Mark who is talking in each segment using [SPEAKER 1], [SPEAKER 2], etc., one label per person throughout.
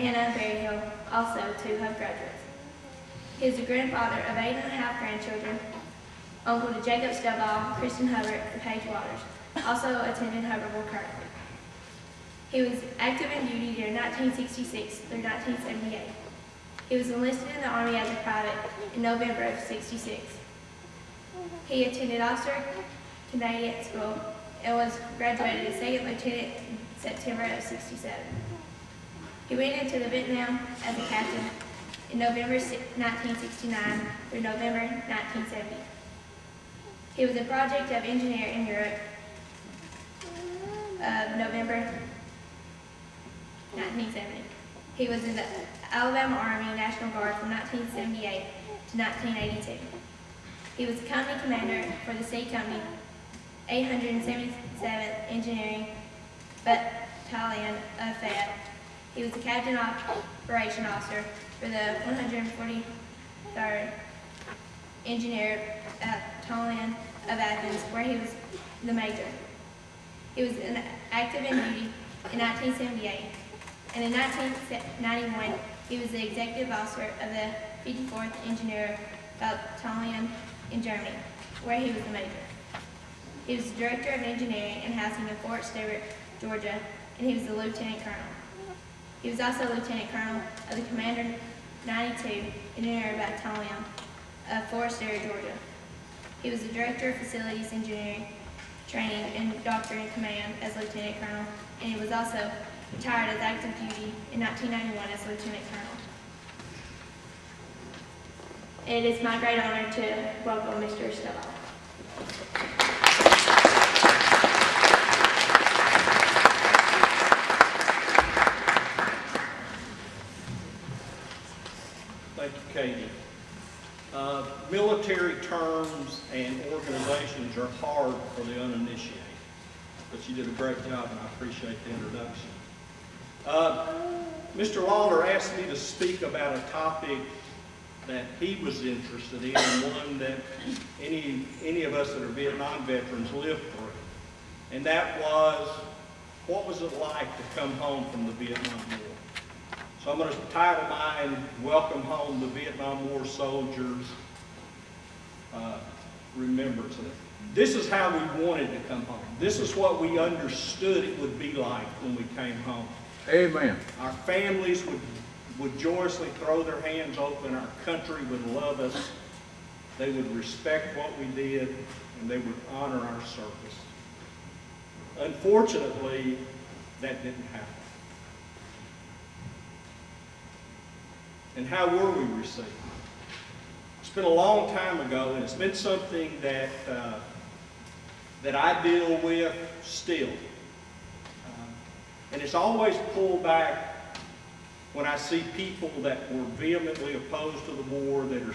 [SPEAKER 1] Hannah Berryhill, also two Hub graduates. He is the grandfather of 8.5 grandchildren, uncle to Jacob Stovall, Kristen Hubbard, and Paige Waters, also attended Hubbertville currently. He was active in duty during 1966 through 1978. He was enlisted in the Army as a private in November of '66. He attended Officer Canadian School and was graduated as second lieutenant in September of '67. He went into the Vietnam as a captain in November 1969 through November 1970. He was a project of engineer in Europe of November 1970. He was in the Alabama Army National Guard from 1978 to 1982. He was the company commander for the C Company 877th Engineering Battalion of Fayette. He was the captain operation officer for the 143rd Engineer Battalion of Athens, where he was the major. He was active in duty in 1978, and in 1991, he was the executive officer of the 54th Engineer Battalion in Germany, where he was the major. He was the director of engineering and housing in Fort Stewart, Georgia, and he was the lieutenant colonel. He was also lieutenant colonel of the Commander 92 Engineer Battalion of Fort Stewart, Georgia. He was the director of facilities engineering, training, and doctor in command as lieutenant colonel, and he was also retired as active duty in 1991 as lieutenant colonel. It is my great honor to welcome Mr. Stovall.
[SPEAKER 2] Thank you, Katie. Military terms and organizations are hard for the uninitiated, but you did a great job and I appreciate the introduction. Mr. Lawler asked me to speak about a topic that he was interested in, and one that any of us that are Vietnam veterans lived through. And that was, what was it like to come home from the Vietnam War? So I'm going to title mine, Welcome Home, the Vietnam War Soldiers, Remembrance of it. This is how we wanted to come home. This is what we understood it would be like when we came home.
[SPEAKER 3] Amen.
[SPEAKER 2] Our families would joyously throw their hands open. Our country would love us. They would respect what we did, and they would honor our service. Unfortunately, that didn't happen. And how were we received? It's been a long time ago, and it's been something that that I deal with still. And it's always pulled back when I see people that were vehemently opposed to the war that are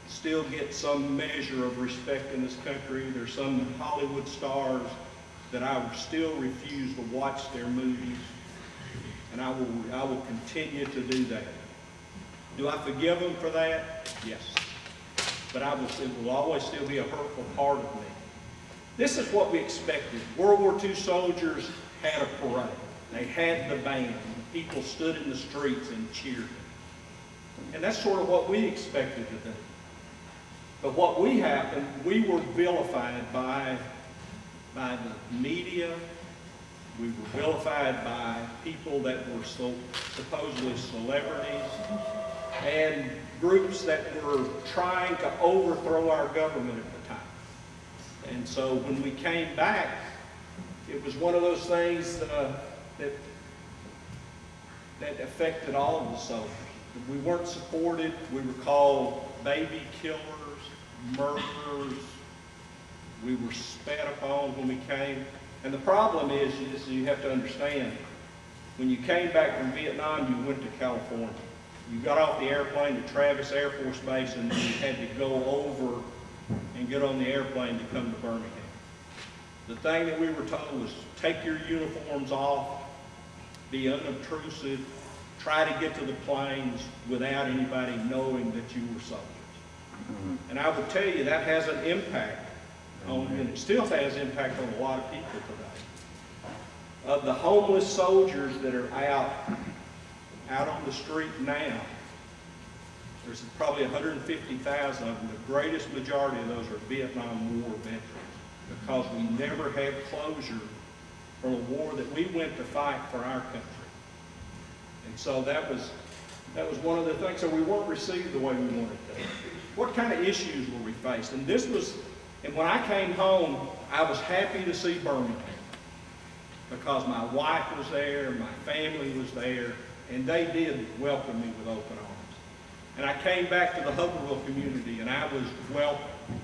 [SPEAKER 2] still get some measure of respect in this country. There's some Hollywood stars that I still refuse to watch their movies, and I will continue to do that. Do I forgive them for that? Yes. But it will always still be a hurtful part of me. This is what we expected. World War II soldiers had a parade. They had the band. People stood in the streets and cheered. And that's sort of what we expected to do. But what happened, we were vilified by the media. We were vilified by people that were supposedly celebrities and groups that were trying to overthrow our government at the time. And so when we came back, it was one of those things that affected all of the soldiers. We weren't supported. We were called baby killers, murderers. We were spat upon when we came. And the problem is you have to understand, when you came back from Vietnam, you went to California. You got off the airplane to Travis Air Force Base, and then you had to go over and get on the airplane to come to Birmingham. The thing that we were told was take your uniforms off, be unobtrusive, try to get to the planes without anybody knowing that you were soldiers. And I would tell you that has an impact on, and it still has impact on a lot of people today. Of the homeless soldiers that are out the street now, there's probably 150,000 of them. The greatest majority of those are Vietnam War veterans, because we never had closure from a war that we went to fight for our country. And so that was one of the things. So we weren't received the way we wanted to. What kind of issues were we faced? And when I came home, I was happy to see Birmingham, because my wife was there, my family was there, and they did welcome me with open arms. And I came back to the Hubbertville community, and I was welcomed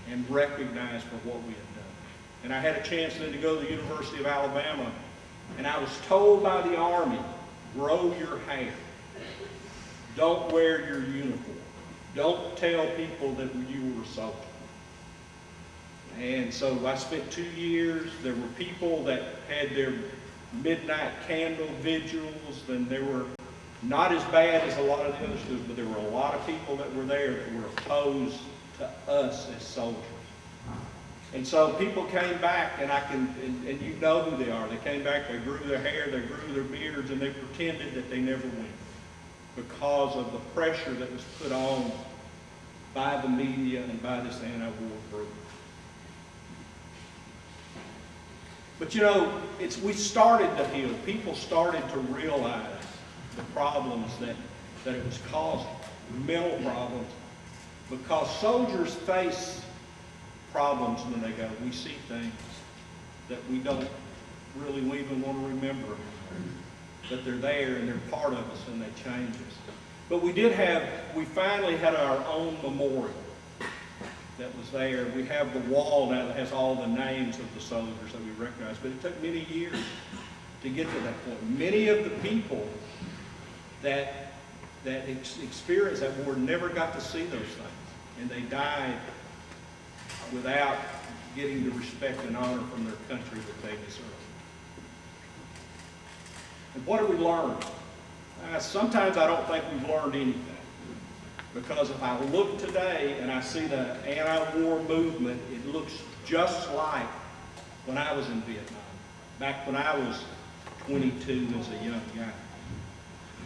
[SPEAKER 2] and recognized for what we had done. And I had a chance then to go to the University of Alabama, and I was told by the Army, grow your hair. Don't wear your uniform. Don't tell people that you were a soldier. And so I spent 2 years. There were people that had their midnight candle vigils, and they were not as bad as a lot of the other schools, but there were a lot of people that were there that were opposed to us as soldiers. And so people came back, and you know who they are. They came back, they grew their hair, they grew their beards, and they pretended that they never went, because of the pressure that was put on by the media and by this anti-war group. But you know, we started to heal. People started to realize the problems that it was causing, mental problems, because soldiers face problems when they go. We see things that we don't really even want to remember, but they're there and they're part of us and they change us. But we finally had our own memorial that was there. We have the wall now that has all the names of the soldiers that we recognize, but it took many years to get to that point. Many of the people that experienced that war never got to see those things, and they died without getting the respect and honor from their country that they deserve. And what do we learn? Sometimes I don't think we've learned anything. Because if I look today and I see the anti-war movement, it looks just like when I was in Vietnam, back when I was 22 as a young guy.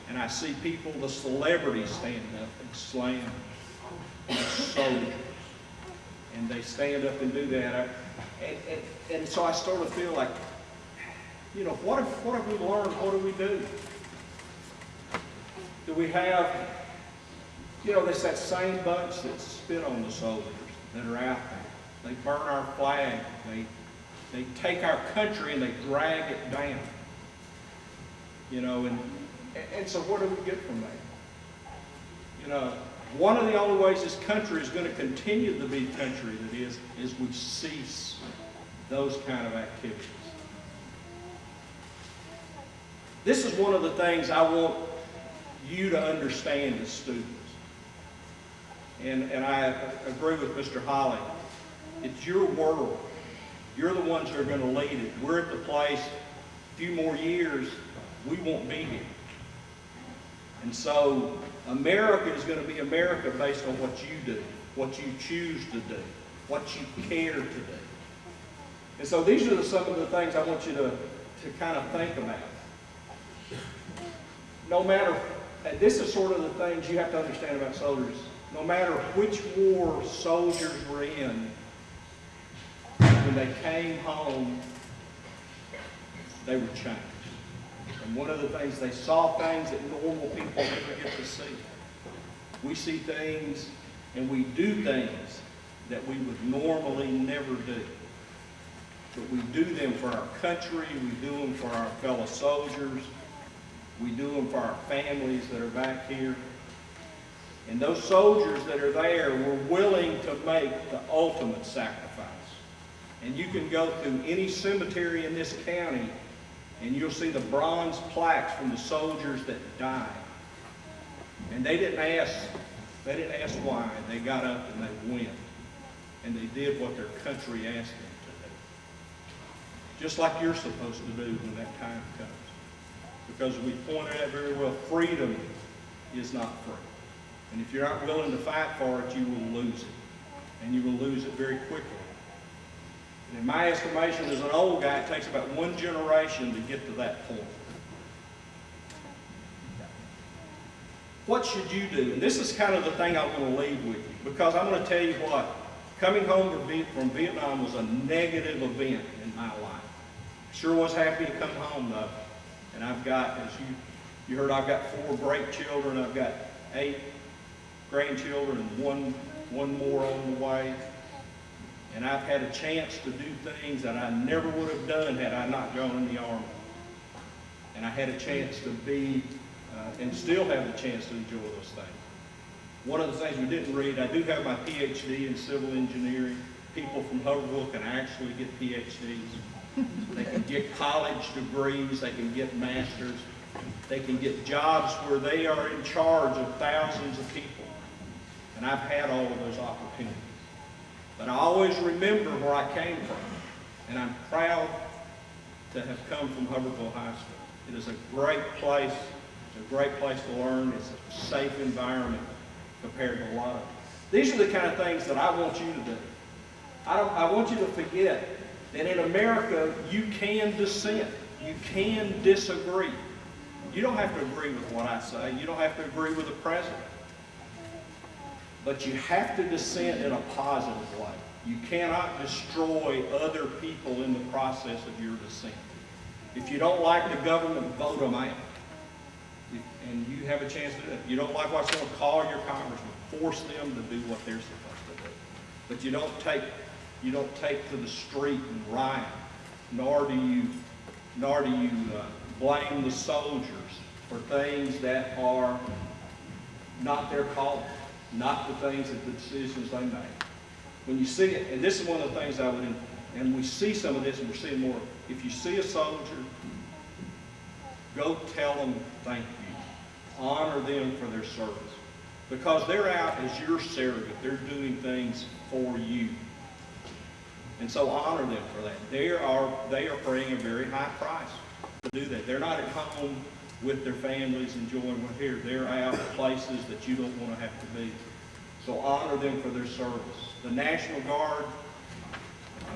[SPEAKER 2] And I see people, the celebrities, stand up and slam a soldier. And they stand up and do that. And so I sort of feel like, you know, what have we learned? What do we do? Do we have, you know, there's that same bunch that spit on the soldiers that are out there. They burn our flag. They take our country and they drag it down. You know, and so what do we get from that? You know, one of the only ways this country is going to continue to be the country that is we cease those kind of activities. This is one of the things I want you to understand as students. And I agree with Mr. Holly. It's your world. You're the ones who are going to lead it. We're at the place, a few more years, we won't be here. And so America is going to be America based on what you do, what you choose to do, what you care to do. And so these are some of the things I want you to kind of think about. No matter, and this is sort of the things you have to understand about soldiers. No matter which war soldiers were in, when they came home, they were changed. And one of the things, they saw things that normal people never get to see. We see things and we do things that we would normally never do. But we do them for our country, we do them for our fellow soldiers, we do them for our families that are back here. And those soldiers that are there were willing to make the ultimate sacrifice. And you can go through any cemetery in this county and you'll see the bronze plaques from the soldiers that died. And they didn't ask why. They got up and they went. And they did what their country asked them to do. Just like you're supposed to do when that time comes. Because we pointed out very well, freedom is not free. And if you're not willing to fight for it, you will lose it. And you will lose it very quickly. And in my estimation, as an old guy, it takes about one generation to get to that point. what should you do? And this is kind of the thing I want to leave with you, because I'm going to tell you what, coming home from Vietnam was a negative event in my life. Sure was happy to come home though. And I've got, as you heard, I've got 4 great children. I've got 8 grandchildren and one more on the way. And I've had a chance to do things that I never would have done had I not gone in the Army. And I had a chance to be, and still have the chance to enjoy those things. One of the things we didn't read, I do have my PhD in civil engineering. People from Hubbertville can actually get PhDs. They can get college degrees, they can get masters, they can get jobs where they are in charge of thousands of people. And I've had all of those opportunities. But I always remember where I came from. And I'm proud to have come from Hubbertville High School. It is a great place. It's a great place to learn. It's a safe environment compared to a lot of. These are the kind of things that I want you to do. I want you to forget that in America, you can dissent. You can disagree. You don't have to agree with what I say. You don't have to agree with the president. But you have to dissent in a positive way. You cannot destroy other people in the process of your dissent. If you don't like the government, vote them out. And you have a chance to do it. If you don't like what's going to call your congressman, force them to do what they're supposed to do. But you don't take to the street and riot, nor do you blame the soldiers for things that are not their calling, not the things that the decisions they make. When you see it, and this is one of the things I would, and we see some of this, and we're seeing more. If you see a soldier, go tell them thank you. Honor them for their service. Because they're out as your surrogate. They're doing things for you. And so honor them for that. They are paying a very high price to do that. They're not at home with their families enjoying what here. They're out places that you don't want to have to be. So honor them for their service. The National Guard,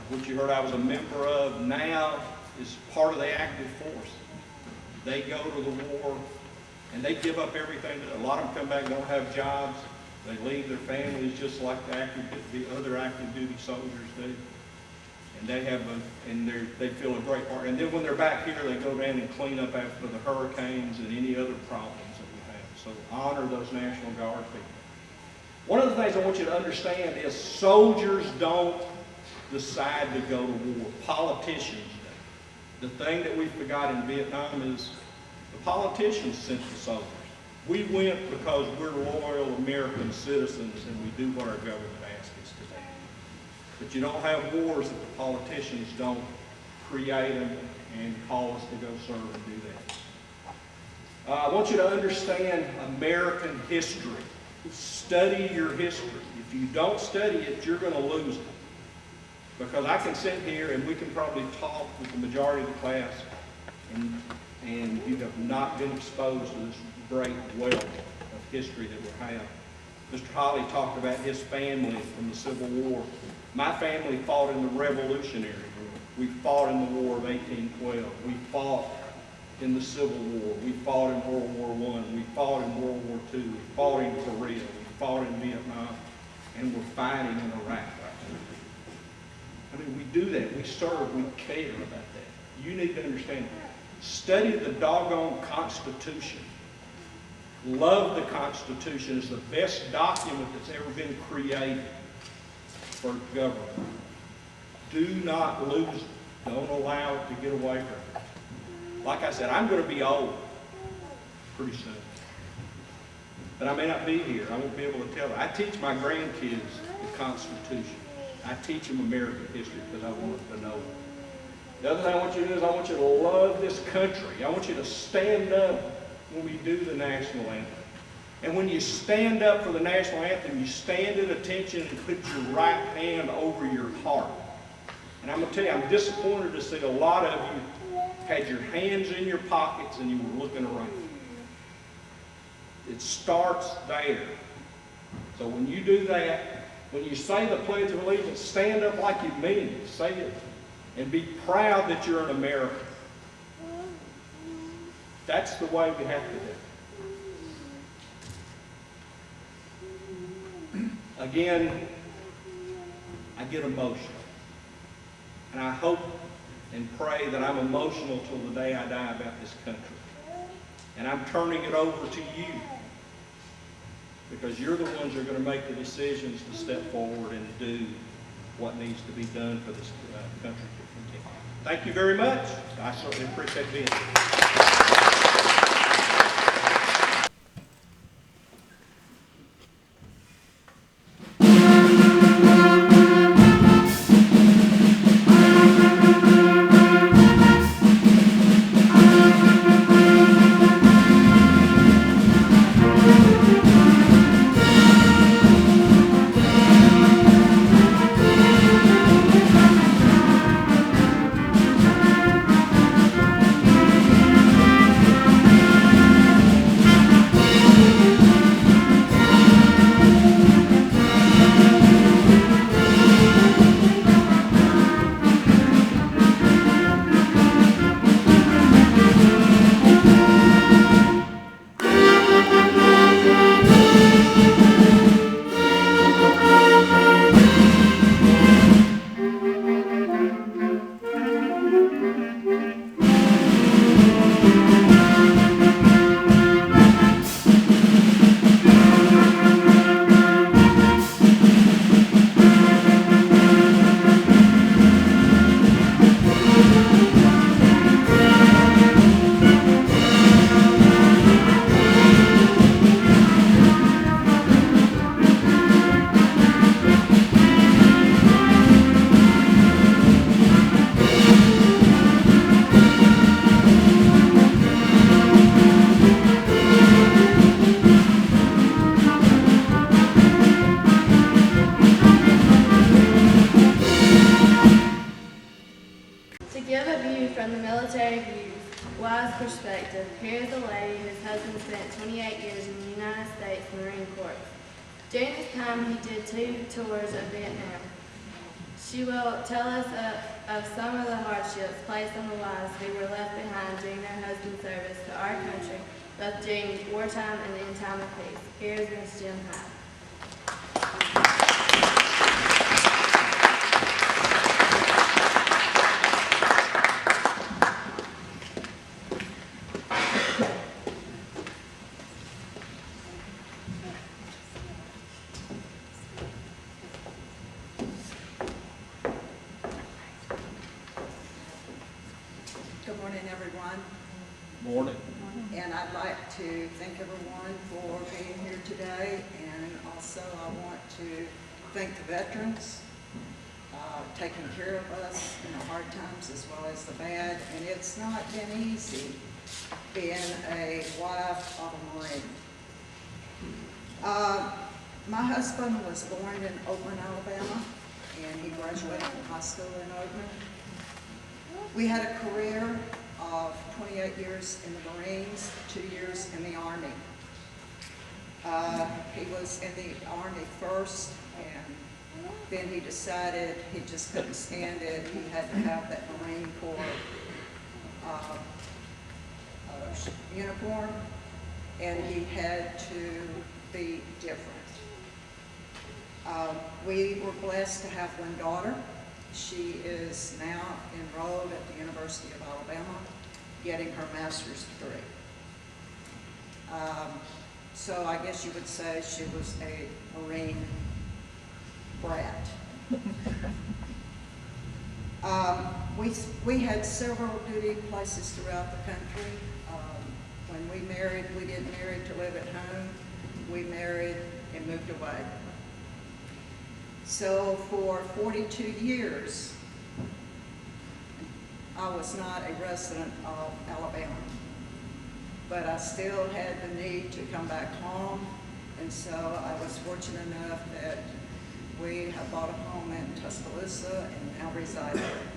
[SPEAKER 2] which you heard I was a member of, now is part of the active force. They go to the war and they give up everything. A lot of them come back and don't have jobs. They leave their families just like the other active duty soldiers do. And they feel a great part. And then when they're back here, they go down and clean up after the hurricanes and any other problems that we have. So honor those National Guard people. One of the things I want you to understand is soldiers don't decide to go to war. Politicians do. The thing that we forgot in Vietnam is the politicians sent the soldiers. We went because we're loyal American citizens and we do what our government asks us to do. But you don't have wars that the politicians don't create them and call us to go serve and do that. I want you to understand American history. Study your history. If you don't study it, you're going to lose it. Because I can sit here and we can probably talk with the majority of the class and you have not been exposed to this great wealth of history that we have. Mr. Holly talked about his family from the Civil War. My family fought in the Revolutionary War. We fought in the War of 1812. We fought in the Civil War. We fought in World War I. We fought in World War II. We fought in Korea. We fought in Vietnam. And we're fighting in Iraq right now. I mean, we do that. We serve. We care about that. You need to understand. Study the doggone Constitution. Love the Constitution. It's the best document that's ever been created for government. Do not lose it. Don't allow it to get away from you. Like I said, I'm going to be old pretty soon. But I may not be here. I won't be able to tell them. I teach my grandkids the Constitution. I teach them American history because I want them to know it. The other thing I want you to do is I want you to love this country. I want you to stand up when we do the national anthem. And when you stand up for the national anthem, you stand at attention and put your right hand over your heart. And I'm going to tell you, I'm disappointed to see a lot of you had your hands in your pockets and you were looking around. It starts there. So when you do that, when you say the Pledge of Allegiance, stand up like you mean it. Say it. And be proud that you're an American. That's the way we have to do it. again, I get emotional. And I hope and pray that I'm emotional till the day I die about this country. And I'm turning it over to you, because you're the ones who are going to make the decisions to step forward and do what needs to be done for this country to continue. Thank you very much. I certainly appreciate being here.
[SPEAKER 1] Wise perspective. Here is a lady whose husband spent 28 years in the United States Marine Corps. During this time, he did 2 tours of Vietnam. She will tell us of some of the hardships placed on the wives who were left behind during their husband's service to our country, both during wartime and in time of peace. Here is Ms. Jim Hyde.
[SPEAKER 3] Good morning, everyone.
[SPEAKER 2] Morning.
[SPEAKER 3] And I'd like to thank everyone for being here today. And also I want to thank the veterans taking care of us in the hard times as well as the bad. And it's not been easy being a wife of a Marine. My husband was born in Oakland, Alabama, and he graduated from high school in Oakland. We had a career of 28 years in the Marines, 2 years in the Army. He was in the Army first, and then he decided he just couldn't stand it. He had to have that Marine Corps uniform, and he had to be different. We were blessed to have one daughter. She is now enrolled at the University of Alabama, getting her master's degree. So I guess you would say she was a Marine brat. We had several duty places throughout the country. When we married, we didn't marry to live at home. We married and moved away. So for 42 years, I was not a resident of Alabama, but I still had the need to come back home, and so I was fortunate enough that we have bought a home in Tuscaloosa and now reside there.